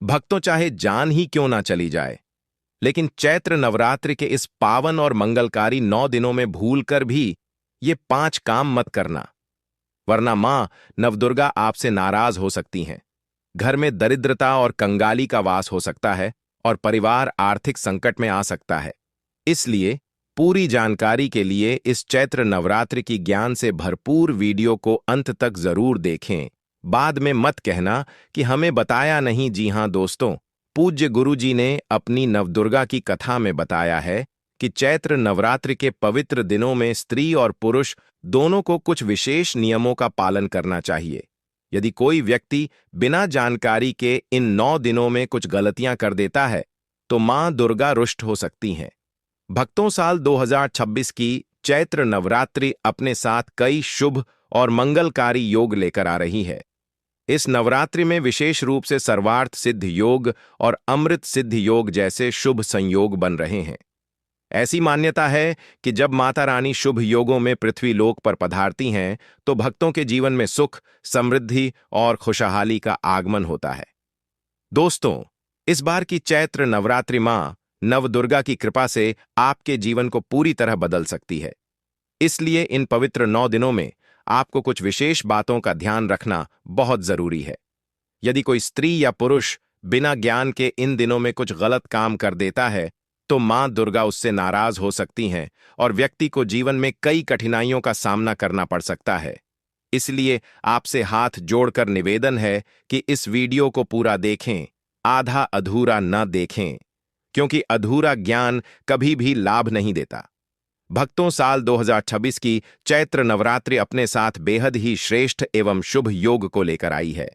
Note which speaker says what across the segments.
Speaker 1: भक्तों चाहे जान ही क्यों ना चली जाए, लेकिन चैत्र नवरात्रि के इस पावन और मंगलकारी 9 दिनों में भूलकर भी ये 5 काम मत करना, वरना मां नवदुर्गा आपसे नाराज हो सकती हैं। घर में दरिद्रता और कंगाली का वास हो सकता है और परिवार आर्थिक संकट में आ सकता है। इसलिए पूरी जानकारी के लिए इस चैत्र नवरात्रि की ज्ञान से भरपूर वीडियो को अंत तक जरूर देखें। बाद में मत कहना कि हमें बताया नहीं। जी हां दोस्तों, पूज्य गुरु जी ने अपनी नवदुर्गा की कथा में बताया है कि चैत्र नवरात्रि के पवित्र दिनों में स्त्री और पुरुष दोनों को कुछ विशेष नियमों का पालन करना चाहिए। यदि कोई व्यक्ति बिना जानकारी के इन 9 दिनों में कुछ गलतियां कर देता है तो मां दुर्गा रुष्ट हो सकती हैं। भक्तों, साल 2026 की चैत्र नवरात्रि अपने साथ कई शुभ और मंगलकारी योग लेकर आ रही है। इस नवरात्रि में विशेष रूप से सर्वार्थ सिद्ध योग और अमृत सिद्ध योग जैसे शुभ संयोग बन रहे हैं। ऐसी मान्यता है कि जब माता रानी शुभ योगों में पृथ्वी लोक पर पधारती हैं तो भक्तों के जीवन में सुख, समृद्धि और खुशहाली का आगमन होता है। दोस्तों, इस बार की चैत्र नवरात्रि मां नवदुर्गा की कृपा से आपके जीवन को पूरी तरह बदल सकती है। इसलिए इन पवित्र 9 दिनों में आपको कुछ विशेष बातों का ध्यान रखना बहुत जरूरी है। यदि कोई स्त्री या पुरुष बिना ज्ञान के इन दिनों में कुछ गलत काम कर देता है तो मां दुर्गा उससे नाराज हो सकती हैं और व्यक्ति को जीवन में कई कठिनाइयों का सामना करना पड़ सकता है। इसलिए आपसे हाथ जोड़कर निवेदन है कि इस वीडियो को पूरा देखें, आधा अधूरा न देखें, क्योंकि अधूरा ज्ञान कभी भी लाभ नहीं देता। भक्तों, साल 2026 की चैत्र नवरात्रि अपने साथ बेहद ही श्रेष्ठ एवं शुभ योग को लेकर आई है,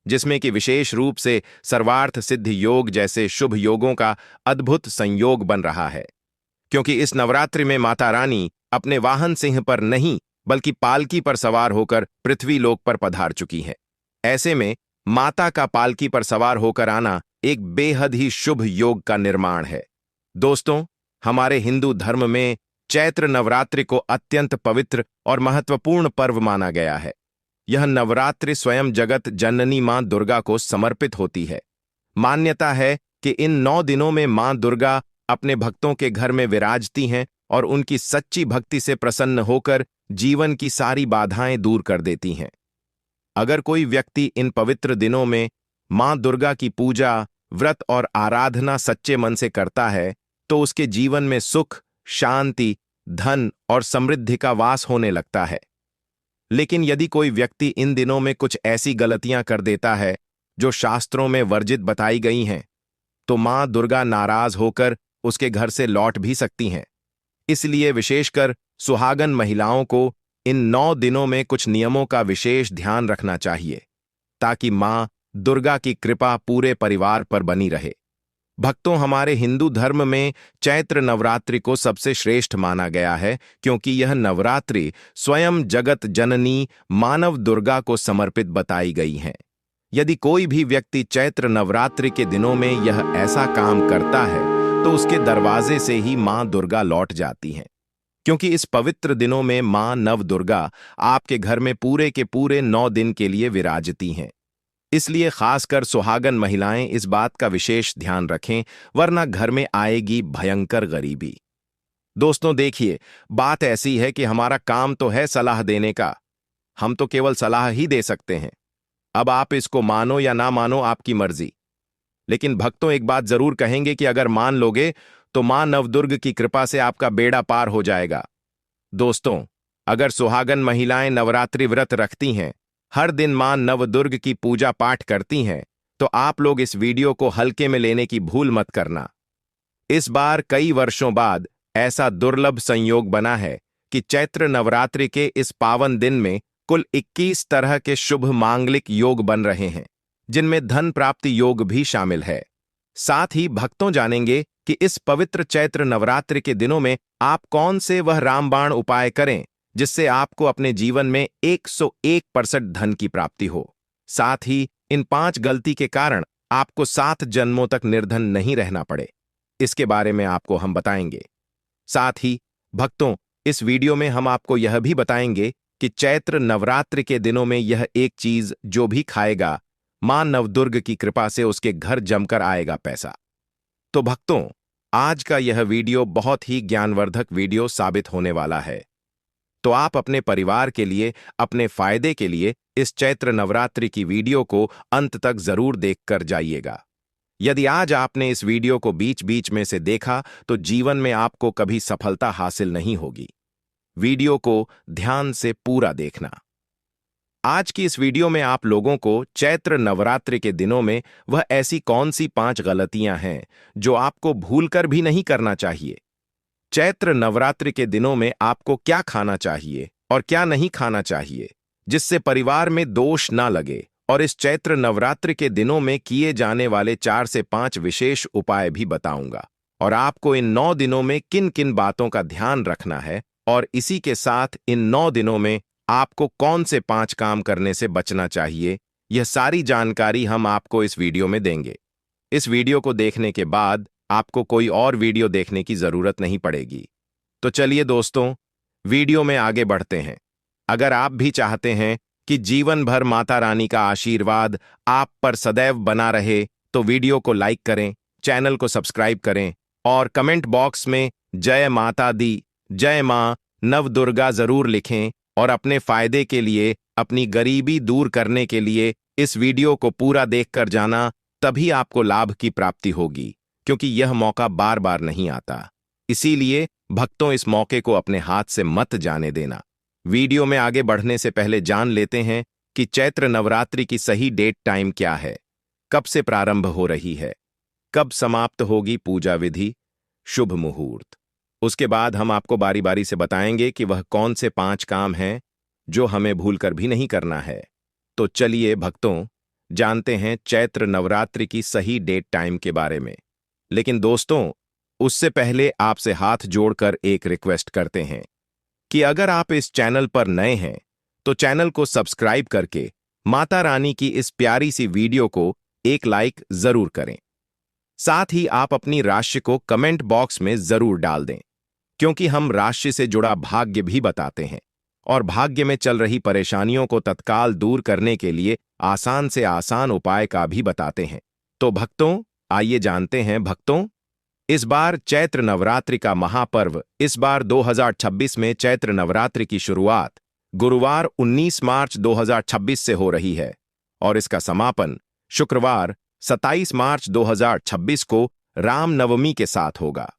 Speaker 1: जिसमें कि विशेष रूप से सर्वार्थ सिद्ध योग जैसे शुभ योगों का अद्भुत संयोग बन रहा है। क्योंकि इस नवरात्रि में माता रानी अपने वाहन सिंह पर नहीं बल्कि पालकी पर सवार होकर पृथ्वी लोक पर पधार चुकी हैं। ऐसे में माता का पालकी पर सवार होकर आना एक बेहद ही शुभ योग का निर्माण है। दोस्तों, हमारे हिंदू धर्म में चैत्र नवरात्रि को अत्यंत पवित्र और महत्वपूर्ण पर्व माना गया है। यह नवरात्रि स्वयं जगत जननी मां दुर्गा को समर्पित होती है। मान्यता है कि इन 9 दिनों में मां दुर्गा अपने भक्तों के घर में विराजती हैं और उनकी सच्ची भक्ति से प्रसन्न होकर जीवन की सारी बाधाएं दूर कर देती हैं। अगर कोई व्यक्ति इन पवित्र दिनों में मां दुर्गा की पूजा, व्रत और आराधना सच्चे मन से करता है तो उसके जीवन में सुख, शांति, धन और समृद्धि का वास होने लगता है। लेकिन यदि कोई व्यक्ति इन दिनों में कुछ ऐसी गलतियां कर देता है जो शास्त्रों में वर्जित बताई गई हैं, तो मां दुर्गा नाराज होकर उसके घर से लौट भी सकती हैं। इसलिए विशेषकर सुहागन महिलाओं को इन 9 दिनों में कुछ नियमों का विशेष ध्यान रखना चाहिए, ताकि मां दुर्गा की कृपा पूरे परिवार पर बनी रहे। भक्तों, हमारे हिंदू धर्म में चैत्र नवरात्रि को सबसे श्रेष्ठ माना गया है, क्योंकि यह नवरात्रि स्वयं जगत जननी मानव दुर्गा को समर्पित बताई गई है। यदि कोई भी व्यक्ति चैत्र नवरात्रि के दिनों में यह ऐसा काम करता है तो उसके दरवाजे से ही मां दुर्गा लौट जाती हैं, क्योंकि इस पवित्र दिनों में मां नव दुर्गा आपके घर में पूरे के पूरे 9 दिन के लिए विराजती हैं। इसलिए खासकर सुहागन महिलाएं इस बात का विशेष ध्यान रखें, वरना घर में आएगी भयंकर गरीबी। दोस्तों देखिए, बात ऐसी है कि हमारा काम तो है सलाह देने का, हम तो केवल सलाह ही दे सकते हैं। अब आप इसको मानो या ना मानो, आपकी मर्जी। लेकिन भक्तों, एक बात जरूर कहेंगे कि अगर मान लोगे तो मां नवदुर्ग की कृपा से आपका बेड़ा पार हो जाएगा। दोस्तों, अगर सुहागन महिलाएं नवरात्रि व्रत रखती हैं, हर दिन मां नवदुर्ग की पूजा पाठ करती हैं, तो आप लोग इस वीडियो को हल्के में लेने की भूल मत करना। इस बार कई वर्षों बाद ऐसा दुर्लभ संयोग बना है कि चैत्र नवरात्रि के इस पावन दिन में कुल 21 तरह के शुभ मांगलिक योग बन रहे हैं, जिनमें धन प्राप्ति योग भी शामिल है। साथ ही भक्तों जानेंगे कि इस पवित्र चैत्र नवरात्रि के दिनों में आप कौन से वह रामबाण उपाय करें जिससे आपको अपने जीवन में 101% धन की प्राप्ति हो। साथ ही इन 5 गलती के कारण आपको 7 जन्मों तक निर्धन नहीं रहना पड़े, इसके बारे में आपको हम बताएंगे। साथ ही भक्तों, इस वीडियो में हम आपको यह भी बताएंगे कि चैत्र नवरात्रि के दिनों में यह एक चीज जो भी खाएगा, मां नवदुर्ग की कृपा से उसके घर जमकर आएगा पैसा। तो भक्तों, आज का यह वीडियो बहुत ही ज्ञानवर्धक वीडियो साबित होने वाला है। तो आप अपने परिवार के लिए, अपने फायदे के लिए इस चैत्र नवरात्रि की वीडियो को अंत तक जरूर देखकर जाइएगा। यदि आज आपने इस वीडियो को बीच बीच में से देखा तो जीवन में आपको कभी सफलता हासिल नहीं होगी। वीडियो को ध्यान से पूरा देखना। आज की इस वीडियो में आप लोगों को चैत्र नवरात्रि के दिनों में वह ऐसी कौन सी 5 गलतियां हैं जो आपको भूलकर भी नहीं करना चाहिए। चैत्र नवरात्रि के दिनों में आपको क्या खाना चाहिए और क्या नहीं खाना चाहिए जिससे परिवार में दोष ना लगे, और इस चैत्र नवरात्रि के दिनों में किए जाने वाले 4 से 5 विशेष उपाय भी बताऊंगा, और आपको इन 9 दिनों में किन किन बातों का ध्यान रखना है, और इसी के साथ इन 9 दिनों में आपको कौन से 5 काम करने से बचना चाहिए, यह सारी जानकारी हम आपको इस वीडियो में देंगे। इस वीडियो को देखने के बाद आपको कोई और वीडियो देखने की जरूरत नहीं पड़ेगी। तो चलिए दोस्तों, वीडियो में आगे बढ़ते हैं। अगर आप भी चाहते हैं कि जीवन भर माता रानी का आशीर्वाद आप पर सदैव बना रहे, तो वीडियो को लाइक करें, चैनल को सब्सक्राइब करें और कमेंट बॉक्स में जय माता दी, जय मां नवदुर्गा जरूर लिखें, और अपने फायदे के लिए, अपनी गरीबी दूर करने के लिए इस वीडियो को पूरा देखकर जाना, तभी आपको लाभ की प्राप्ति होगी, क्योंकि यह मौका बार बार नहीं आता। इसीलिए भक्तों, इस मौके को अपने हाथ से मत जाने देना। वीडियो में आगे बढ़ने से पहले जान लेते हैं कि चैत्र नवरात्रि की सही डेट टाइम क्या है, कब से प्रारंभ हो रही है, कब समाप्त होगी पूजा विधि, शुभ मुहूर्त। उसके बाद हम आपको बारी बारी से बताएंगे कि वह कौन से 5 काम हैं जो हमें भूलकर भी नहीं करना है। तो चलिए भक्तों, जानते हैं चैत्र नवरात्रि की सही डेट टाइम के बारे में। लेकिन दोस्तों, उससे पहले आपसे हाथ जोड़कर एक रिक्वेस्ट करते हैं कि अगर आप इस चैनल पर नए हैं तो चैनल को सब्सक्राइब करके माता रानी की इस प्यारी सी वीडियो को एक लाइक जरूर करें। साथ ही आप अपनी राशि को कमेंट बॉक्स में जरूर डाल दें, क्योंकि हम राशि से जुड़ा भाग्य भी बताते हैं और भाग्य में चल रही परेशानियों को तत्काल दूर करने के लिए आसान से आसान उपाय का भी बताते हैं। तो भक्तों, आइए जानते हैं भक्तों, इस बार चैत्र नवरात्रि का महापर्व, इस बार 2026 में चैत्र नवरात्रि की शुरुआत गुरुवार 19 मार्च 2026 से हो रही है और इसका समापन शुक्रवार 27 मार्च 2026 को रामनवमी के साथ होगा।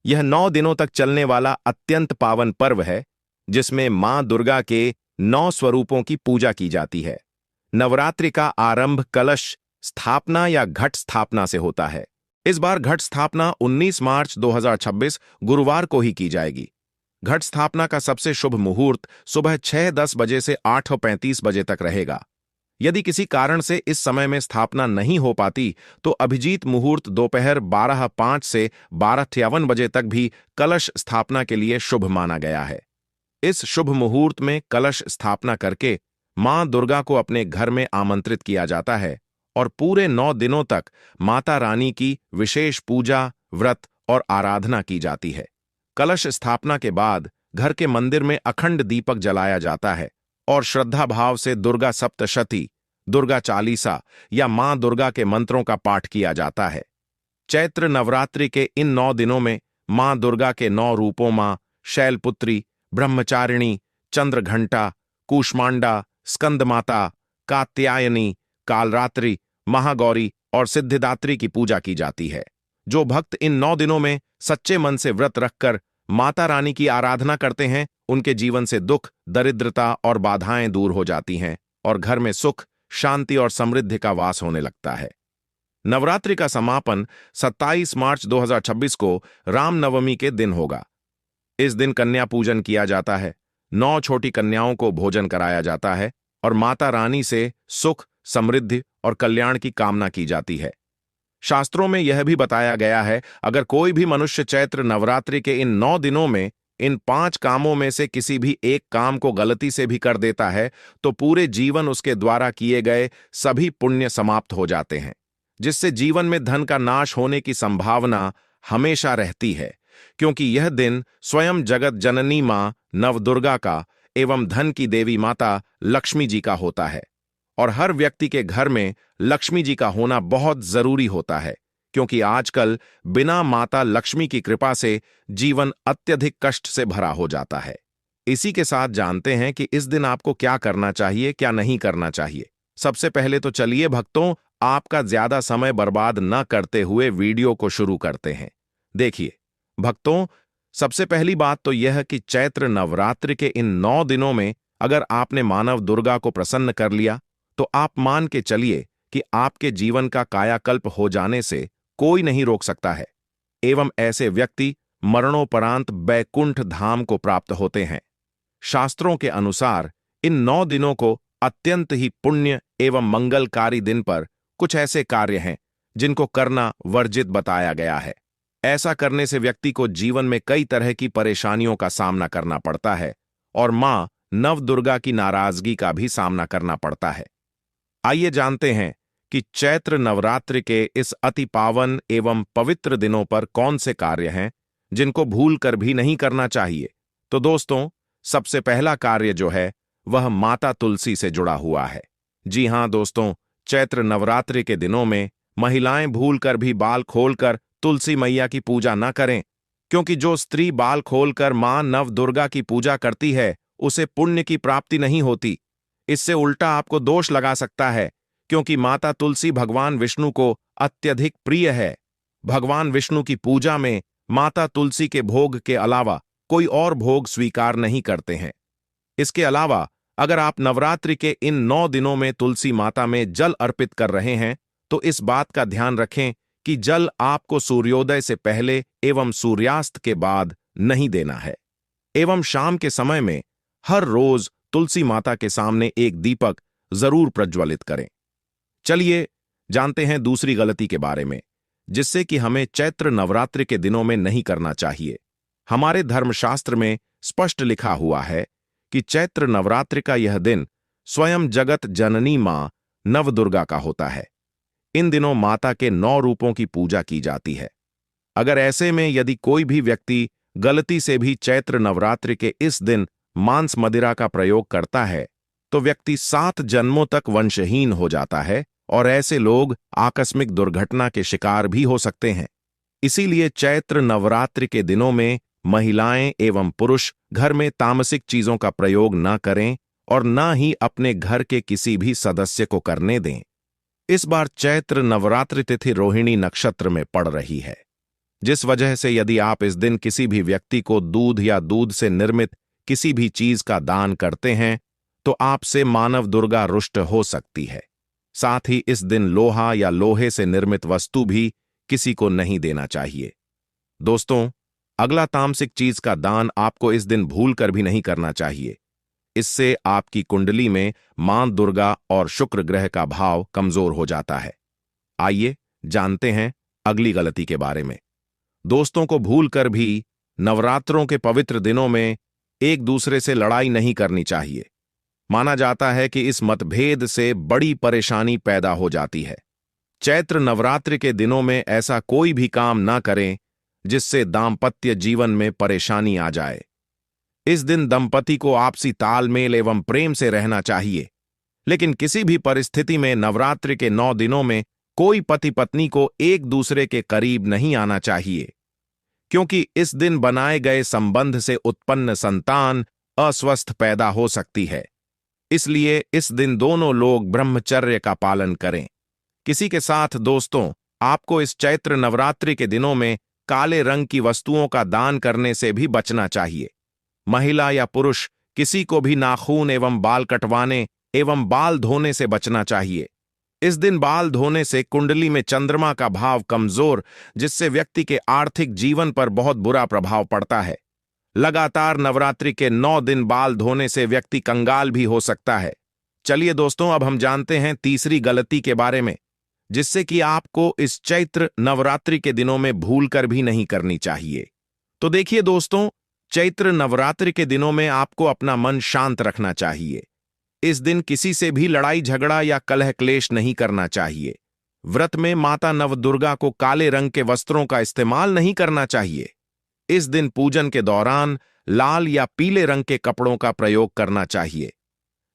Speaker 1: यह 9 दिनों तक चलने वाला अत्यंत पावन पर्व है, जिसमें मां दुर्गा के 9 स्वरूपों की पूजा की जाती है। नवरात्रि का आरंभ कलश स्थापना या घट स्थापना से होता है। इस बार घट स्थापना 19 मार्च 2026 गुरुवार को ही की जाएगी। घट स्थापना का सबसे शुभ मुहूर्त सुबह 6:10 बजे से 8:35 बजे तक रहेगा। यदि किसी कारण से इस समय में स्थापना नहीं हो पाती तो अभिजीत मुहूर्त दोपहर 12:05 से 12:53 बजे तक भी कलश स्थापना के लिए शुभ माना गया है। इस शुभ मुहूर्त में कलश स्थापना करके मां दुर्गा को अपने घर में आमंत्रित किया जाता है और पूरे 9 दिनों तक माता रानी की विशेष पूजा, व्रत और आराधना की जाती है। कलश स्थापना के बाद घर के मंदिर में अखंड दीपक जलाया जाता है और श्रद्धा भाव से दुर्गा सप्तशती, दुर्गा चालीसा या मां दुर्गा के मंत्रों का पाठ किया जाता है। चैत्र नवरात्रि के इन 9 दिनों में मां दुर्गा के 9 रूपों मां शैलपुत्री, ब्रह्मचारिणी, चंद्रघंटा, कूष्मांडा, स्कंदमाता, कात्यायनी, कालरात्रि, महागौरी और सिद्धिदात्री की पूजा की जाती है। जो भक्त इन 9 दिनों में सच्चे मन से व्रत रखकर माता रानी की आराधना करते हैं, उनके जीवन से दुख, दरिद्रता और बाधाएं दूर हो जाती हैं और घर में सुख, शांति और समृद्धि का वास होने लगता है। नवरात्रि का समापन 27 मार्च 2026 को रामनवमी के दिन होगा। इस दिन कन्या पूजन किया जाता है, 9 छोटी कन्याओं को भोजन कराया जाता है और माता रानी से सुख, समृद्धि और कल्याण की कामना की जाती है। शास्त्रों में यह भी बताया गया है, अगर कोई भी मनुष्य चैत्र नवरात्रि के इन 9 दिनों में इन 5 कामों में से किसी भी एक काम को गलती से भी कर देता है तो पूरे जीवन उसके द्वारा किए गए सभी पुण्य समाप्त हो जाते हैं, जिससे जीवन में धन का नाश होने की संभावना हमेशा रहती है, क्योंकि यह दिन स्वयं जगत जननी मां नवदुर्गा का एवं धन की देवी माता लक्ष्मी जी का होता है और हर व्यक्ति के घर में लक्ष्मी जी का होना बहुत जरूरी होता है, क्योंकि आजकल बिना माता लक्ष्मी की कृपा से जीवन अत्यधिक कष्ट से भरा हो जाता है। इसी के साथ जानते हैं कि इस दिन आपको क्या करना चाहिए, क्या नहीं करना चाहिए। सबसे पहले तो चलिए भक्तों, आपका ज्यादा समय बर्बाद न करते हुए वीडियो को शुरू करते हैं। देखिए भक्तों, सबसे पहली बात तो यह कि चैत्र नवरात्रि के इन 9 दिनों में अगर आपने मानव दुर्गा को प्रसन्न कर लिया, तो आप मान के चलिए कि आपके जीवन का कायाकल्प हो जाने से कोई नहीं रोक सकता है, एवं ऐसे व्यक्ति मरणोपरांत बैकुंठ धाम को प्राप्त होते हैं। शास्त्रों के अनुसार इन 9 दिनों को अत्यंत ही पुण्य एवं मंगलकारी दिन पर कुछ ऐसे कार्य हैं जिनको करना वर्जित बताया गया है। ऐसा करने से व्यक्ति को जीवन में कई तरह की परेशानियों का सामना करना पड़ता है और मां नव दुर्गा की नाराजगी का भी सामना करना पड़ता है। आइए जानते हैं कि चैत्र नवरात्रि के इस अति पावन एवं पवित्र दिनों पर कौन से कार्य हैं जिनको भूल कर भी नहीं करना चाहिए। तो दोस्तों, सबसे पहला कार्य जो है वह माता तुलसी से जुड़ा हुआ है। जी हां दोस्तों, चैत्र नवरात्रि के दिनों में महिलाएं भूलकर भी बाल खोलकर तुलसी मैया की पूजा न करें, क्योंकि जो स्त्री बाल खोलकर मां नव दुर्गा की पूजा करती है उसे पुण्य की प्राप्ति नहीं होती। इससे उल्टा आपको दोष लगा सकता है, क्योंकि माता तुलसी भगवान विष्णु को अत्यधिक प्रिय है। भगवान विष्णु की पूजा में माता तुलसी के भोग के अलावा कोई और भोग स्वीकार नहीं करते हैं। इसके अलावा अगर आप नवरात्रि के इन 9 दिनों में तुलसी माता में जल अर्पित कर रहे हैं, तो इस बात का ध्यान रखें कि जल आपको सूर्योदय से पहले एवं सूर्यास्त के बाद नहीं देना है, एवं शाम के समय में हर रोज तुलसी माता के सामने एक दीपक जरूर प्रज्वलित करें। चलिए जानते हैं दूसरी गलती के बारे में, जिससे कि हमें चैत्र नवरात्रि के दिनों में नहीं करना चाहिए। हमारे धर्मशास्त्र में स्पष्ट लिखा हुआ है कि चैत्र नवरात्रि का यह दिन स्वयं जगत जननी मां नवदुर्गा का होता है। इन दिनों माता के 9 रूपों की पूजा की जाती है। अगर ऐसे में यदि कोई भी व्यक्ति गलती से भी चैत्र नवरात्रि के इस दिन मांस मदिरा का प्रयोग करता है, तो व्यक्ति 7 जन्मों तक वंशहीन हो जाता है और ऐसे लोग आकस्मिक दुर्घटना के शिकार भी हो सकते हैं। इसीलिए चैत्र नवरात्रि के दिनों में महिलाएं एवं पुरुष घर में तामसिक चीजों का प्रयोग न करें और न ही अपने घर के किसी भी सदस्य को करने दें। इस बार चैत्र नवरात्रि तिथि रोहिणी नक्षत्र में पड़ रही है, जिस वजह से यदि आप इस दिन किसी भी व्यक्ति को दूध या दूध से निर्मित किसी भी चीज का दान करते हैं, तो आपसे मानव दुर्गा रुष्ट हो सकती है। साथ ही इस दिन लोहा या लोहे से निर्मित वस्तु भी किसी को नहीं देना चाहिए। दोस्तों, अगला तामसिक चीज का दान आपको इस दिन भूल कर भी नहीं करना चाहिए। इससे आपकी कुंडली में मां दुर्गा और शुक्र ग्रह का भाव कमजोर हो जाता है। आइए जानते हैं अगली गलती के बारे में। दोस्तों को भूलकर भी नवरात्रों के पवित्र दिनों में एक दूसरे से लड़ाई नहीं करनी चाहिए। माना जाता है कि इस मतभेद से बड़ी परेशानी पैदा हो जाती है। चैत्र नवरात्रि के दिनों में ऐसा कोई भी काम ना करें जिससे दाम्पत्य जीवन में परेशानी आ जाए। इस दिन दंपति को आपसी तालमेल एवं प्रेम से रहना चाहिए, लेकिन किसी भी परिस्थिति में नवरात्रि के 9 दिनों में कोई पति पत्नी को एक दूसरे के करीब नहीं आना चाहिए, क्योंकि इस दिन बनाए गए संबंध से उत्पन्न संतान अस्वस्थ पैदा हो सकती है। इसलिए इस दिन दोनों लोग ब्रह्मचर्य का पालन करें। किसी के साथ दोस्तों, आपको इस चैत्र नवरात्रि के दिनों में काले रंग की वस्तुओं का दान करने से भी बचना चाहिए। महिला या पुरुष किसी को भी नाखून एवं बाल कटवाने एवं बाल धोने से बचना चाहिए। इस दिन बाल धोने से कुंडली में चंद्रमा का भाव कमजोर, जिससे व्यक्ति के आर्थिक जीवन पर बहुत बुरा प्रभाव पड़ता है। लगातार नवरात्रि के 9 दिन बाल धोने से व्यक्ति कंगाल भी हो सकता है। चलिए दोस्तों, अब हम जानते हैं तीसरी गलती के बारे में, जिससे कि आपको इस चैत्र नवरात्रि के दिनों में भूलकर भी नहीं करनी चाहिए। तो देखिए दोस्तों, चैत्र नवरात्रि के दिनों में आपको अपना मन शांत रखना चाहिए। इस दिन किसी से भी लड़ाई झगड़ा या कलह क्लेश नहीं करना चाहिए। व्रत में माता नवदुर्गा को काले रंग के वस्त्रों का इस्तेमाल नहीं करना चाहिए। इस दिन पूजन के दौरान लाल या पीले रंग के कपड़ों का प्रयोग करना चाहिए।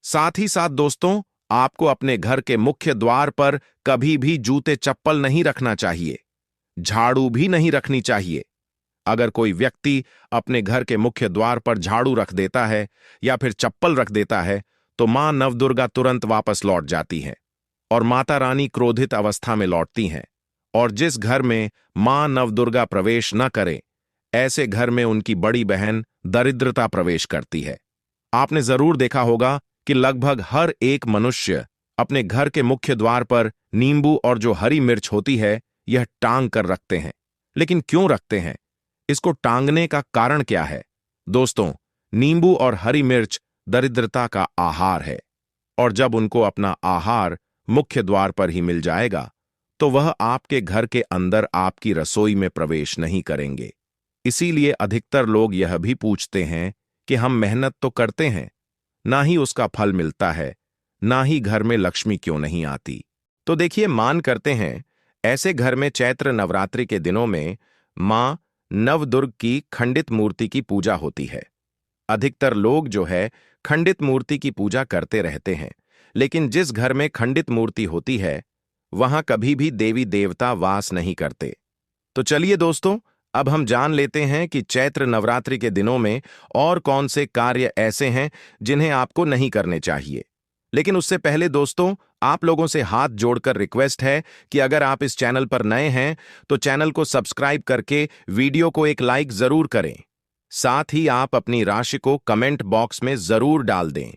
Speaker 1: साथ ही साथ दोस्तों, आपको अपने घर के मुख्य द्वार पर कभी भी जूते चप्पल नहीं रखना चाहिए। झाड़ू भी नहीं रखनी चाहिए। अगर कोई व्यक्ति अपने घर के मुख्य द्वार पर झाड़ू रख देता है या फिर चप्पल रख देता है तो मां नवदुर्गा तुरंत वापस लौट जाती है और माता रानी क्रोधित अवस्था में लौटती हैं। और जिस घर में मां नवदुर्गा प्रवेश न करे, ऐसे घर में उनकी बड़ी बहन दरिद्रता प्रवेश करती है। आपने जरूर देखा होगा कि लगभग हर एक मनुष्य अपने घर के मुख्य द्वार पर नींबू और जो हरी मिर्च होती है यह टांग कर रखते हैं। लेकिन क्यों रखते हैं? इसको टांगने का कारण क्या है? दोस्तों, नींबू और हरी मिर्च दरिद्रता का आहार है और जब उनको अपना आहार मुख्य द्वार पर ही मिल जाएगा तो वह आपके घर के अंदर आपकी रसोई में प्रवेश नहीं करेंगे। इसीलिए अधिकतर लोग यह भी पूछते हैं कि हम मेहनत तो करते हैं, ना ही उसका फल मिलता है, ना ही घर में लक्ष्मी क्यों नहीं आती। तो देखिए, मान करते हैं ऐसे घर में चैत्र नवरात्रि के दिनों में मां नवदुर्ग की खंडित मूर्ति की पूजा होती है। अधिकतर लोग जो है खंडित मूर्ति की पूजा करते रहते हैं, लेकिन जिस घर में खंडित मूर्ति होती है वहां कभी भी देवी देवता वास नहीं करते। तो चलिए दोस्तों, अब हम जान लेते हैं कि चैत्र नवरात्रि के दिनों में और कौन से कार्य ऐसे हैं जिन्हें आपको नहीं करने चाहिए। लेकिन उससे पहले दोस्तों, आप लोगों से हाथ जोड़कर रिक्वेस्ट है कि अगर आप इस चैनल पर नए हैं तो चैनल को सब्सक्राइब करके वीडियो को एक लाइक जरूर करें। साथ ही आप अपनी राशि को कमेंट बॉक्स में जरूर डाल दें,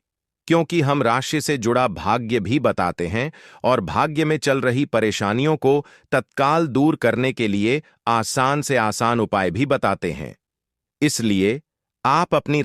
Speaker 1: क्योंकि हम राशि से जुड़ा भाग्य भी बताते हैं और भाग्य में चल रही परेशानियों को तत्काल दूर करने के लिए आसान से आसान उपाय भी बताते हैं। इसलिए आप अपनी